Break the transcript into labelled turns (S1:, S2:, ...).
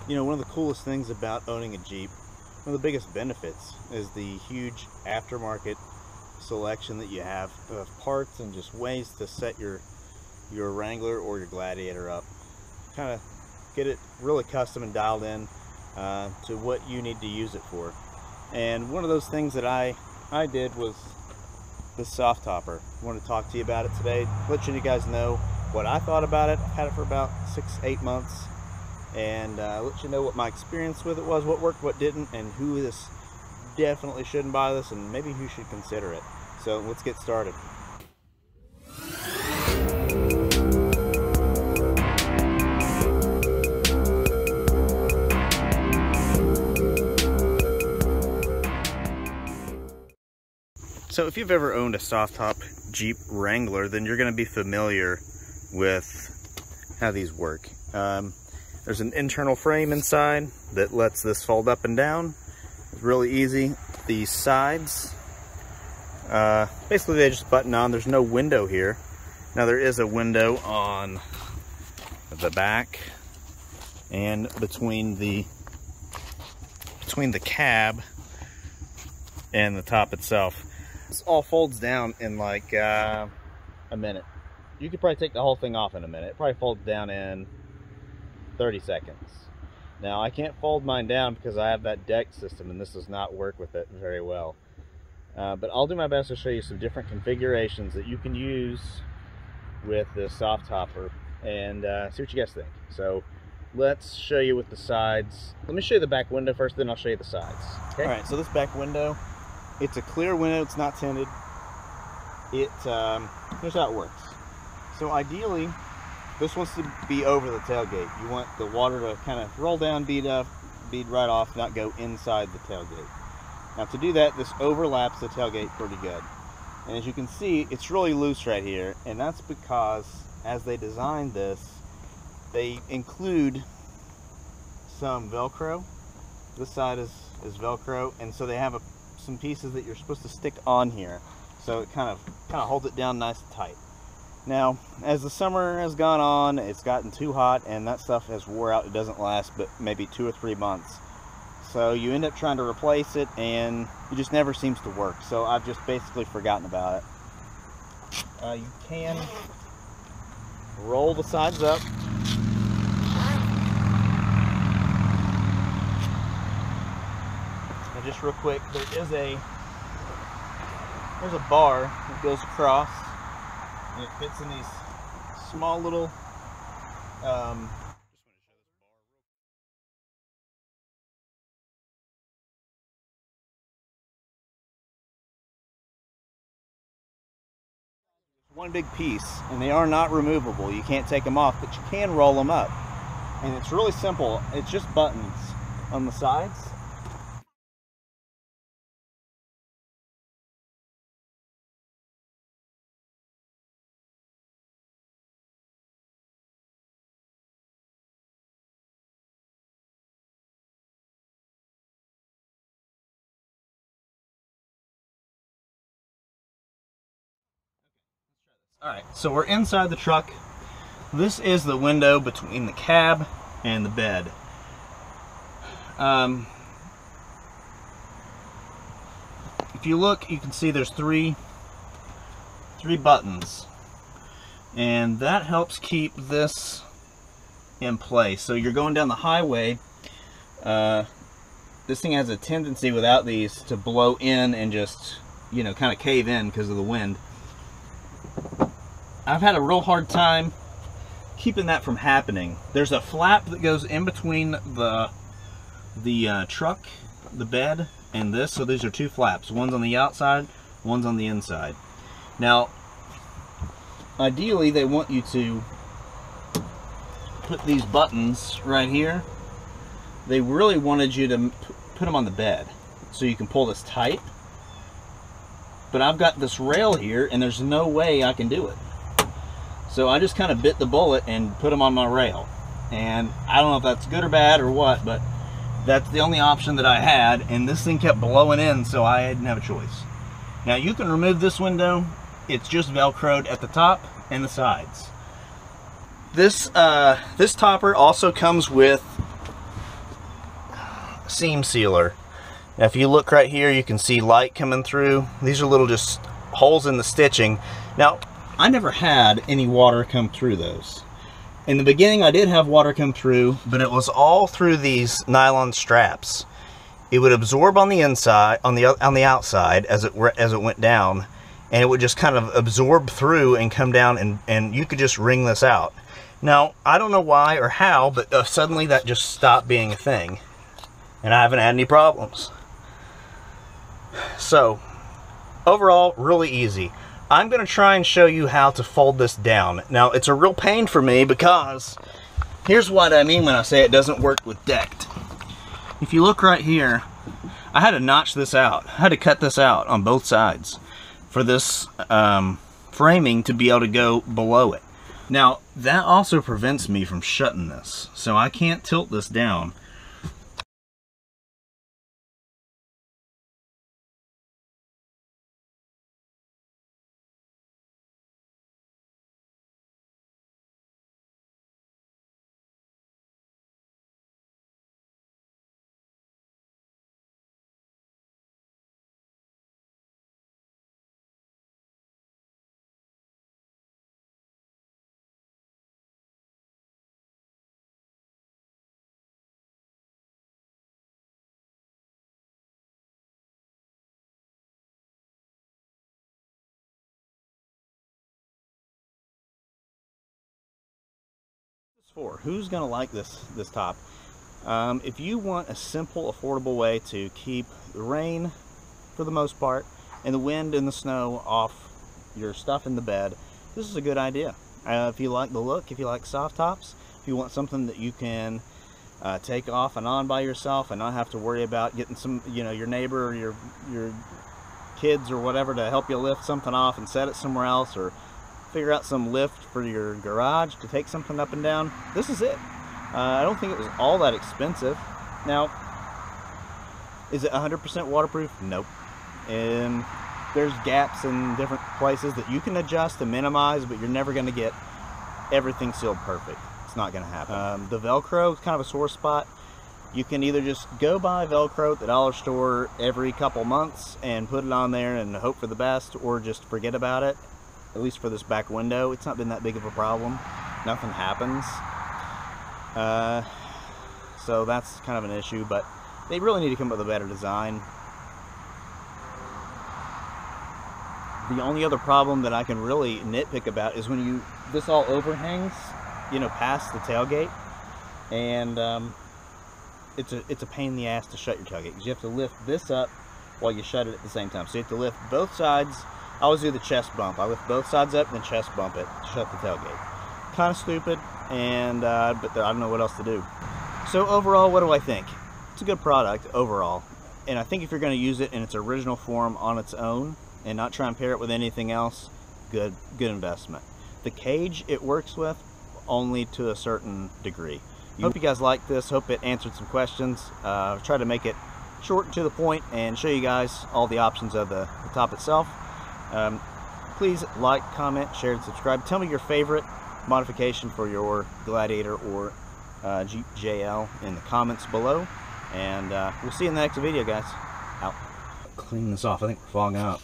S1: You know, one of the coolest things about owning a Jeep, one of the biggest benefits, is the huge aftermarket selection that you have of parts and just ways to set your Wrangler or your Gladiator up. Kind of get it really custom and dialed in to what you need to use it for. And one of those things that I did was the Softopper. I want to talk to you about it today, let you guys know what I thought about it. I've had it for about 6-8 months, and let you know what my experience with it was, what worked, what didn't, and who this definitely shouldn't buy this, and maybe who should consider it. So let's get started. So if you've ever owned a soft top Jeep Wrangler, then you're going to be familiar with how these work. There's an internal frame inside that lets this fold up and down. It's really easy. The sides, basically they just button on. There's no window here. Now there is a window on the back and between the cab and the top itself. This all folds down in like a minute. You could probably take the whole thing off in a minute. It probably folds down in 30 seconds. Now I can't fold mine down because I have that deck system and this does not work with it very well. But I'll do my best to show you some different configurations that you can use with the Softopper and see what you guys think. So let's show you with the sides. Let me show you the back window first, then I'll show you the sides. Okay? All right, so this back window, it's a clear window, it's not tinted. Here's how it works. So ideally, this wants to be over the tailgate. You want the water to kind of roll down, bead right off, not go inside the tailgate. Now to do that, this overlaps the tailgate pretty good. And as you can see, it's really loose right here, and that's because as they designed this, they include some Velcro. This side is Velcro, and so they have some pieces that you're supposed to stick on here, so it kind of holds it down nice and tight. Now as the summer has gone on, it's gotten too hot and that stuff has wore out. It doesn't last but maybe 2 or 3 months, so you end up trying to replace it and it just never seems to work. So I've just basically forgotten about it. You can roll the sides up. Just real quick, there's a bar that goes across, and it fits in these small little one big piece, and they are not removable. You can't take them off, but you can roll them up, and it's really simple. It's just buttons on the sides. Alright, so we're inside the truck. This is the window between the cab and the bed. If you look, you can see there's three buttons, and that helps keep this in place. So you're going down the highway, this thing has a tendency without these to blow in and just, you know, kind of cave in because of the wind. I've had a real hard time keeping that from happening. There's a flap that goes in between the truck, the bed, and this. So these are 2 flaps. One's on the outside, one's on the inside. Now, ideally, they want you to put these buttons right here. They really wanted you to put them on the bed so you can pull this tight. But I've got this rail here, and there's no way I can do it. So I just kind of bit the bullet and put them on my rail. And I don't know if that's good or bad or what, but that's the only option that I had, and this thing kept blowing in, so I didn't have a choice. Now you can remove this window. It's just Velcroed at the top and the sides. This topper also comes with seam sealer. Now if you look right here, you can see light coming through. These are little just holes in the stitching. Now, I never had any water come through those. In the beginning, I did have water come through, but it was all through these nylon straps. It would absorb on the inside, on the outside as it went down, and it would just kind of absorb through and come down, and you could just wring this out. Now, I don't know why or how, but suddenly that just stopped being a thing, and I haven't had any problems. So, overall, really easy. I'm going to try and show you how to fold this down. Now, it's a real pain for me because here's what I mean when I say it doesn't work with decked. If you look right here, I had to notch this out. I had to cut this out on both sides for this framing to be able to go below it. Now, that also prevents me from shutting this, so I can't tilt this down. For who's gonna like this top? If you want a simple, affordable way to keep the rain, for the most part, and the wind and the snow off your stuff in the bed, this is a good idea. If you like the look, if you like soft tops, if you want something that you can take off and on by yourself and not have to worry about getting some, your neighbor or your kids or whatever to help you lift something off and set it somewhere else, or figure out some lift for your garage to take something up and down, this is it. I don't think it was all that expensive. Now, is it 100% waterproof? Nope. And there's gaps in different places that you can adjust to minimize, but you're never going to get everything sealed perfect. It's not going to happen. The Velcro is kind of a sore spot. You can either just go buy Velcro at the dollar store every couple months and put it on there and hope for the best, or just forget about it. At least for this back window, it's not been that big of a problem. Nothing happens. So that's kind of an issue, but they really need to come up with a better design. The only other problem that I can really nitpick about is when this all overhangs, past the tailgate, and it's a pain in the ass to shut your tailgate, because you have to lift this up while you shut it at the same time. So you have to lift both sides. I always do the chest bump. I lift both sides up and then chest bump it to shut the tailgate. Kind of stupid, and but I don't know what else to do. So overall, what do I think? It's a good product overall, and I think if you're going to use it in its original form on its own and not try and pair it with anything else, good investment. The cage it works with only to a certain degree. Hope you guys liked this. Hope it answered some questions. Try to make it short and to the point and show you guys all the options of the top itself. Please like, comment, share, and subscribe. Tell me your favorite modification for your Gladiator or Jeep JL in the comments below. And we'll see you in the next video, guys. Out. Clean this off. I think we're fogging up.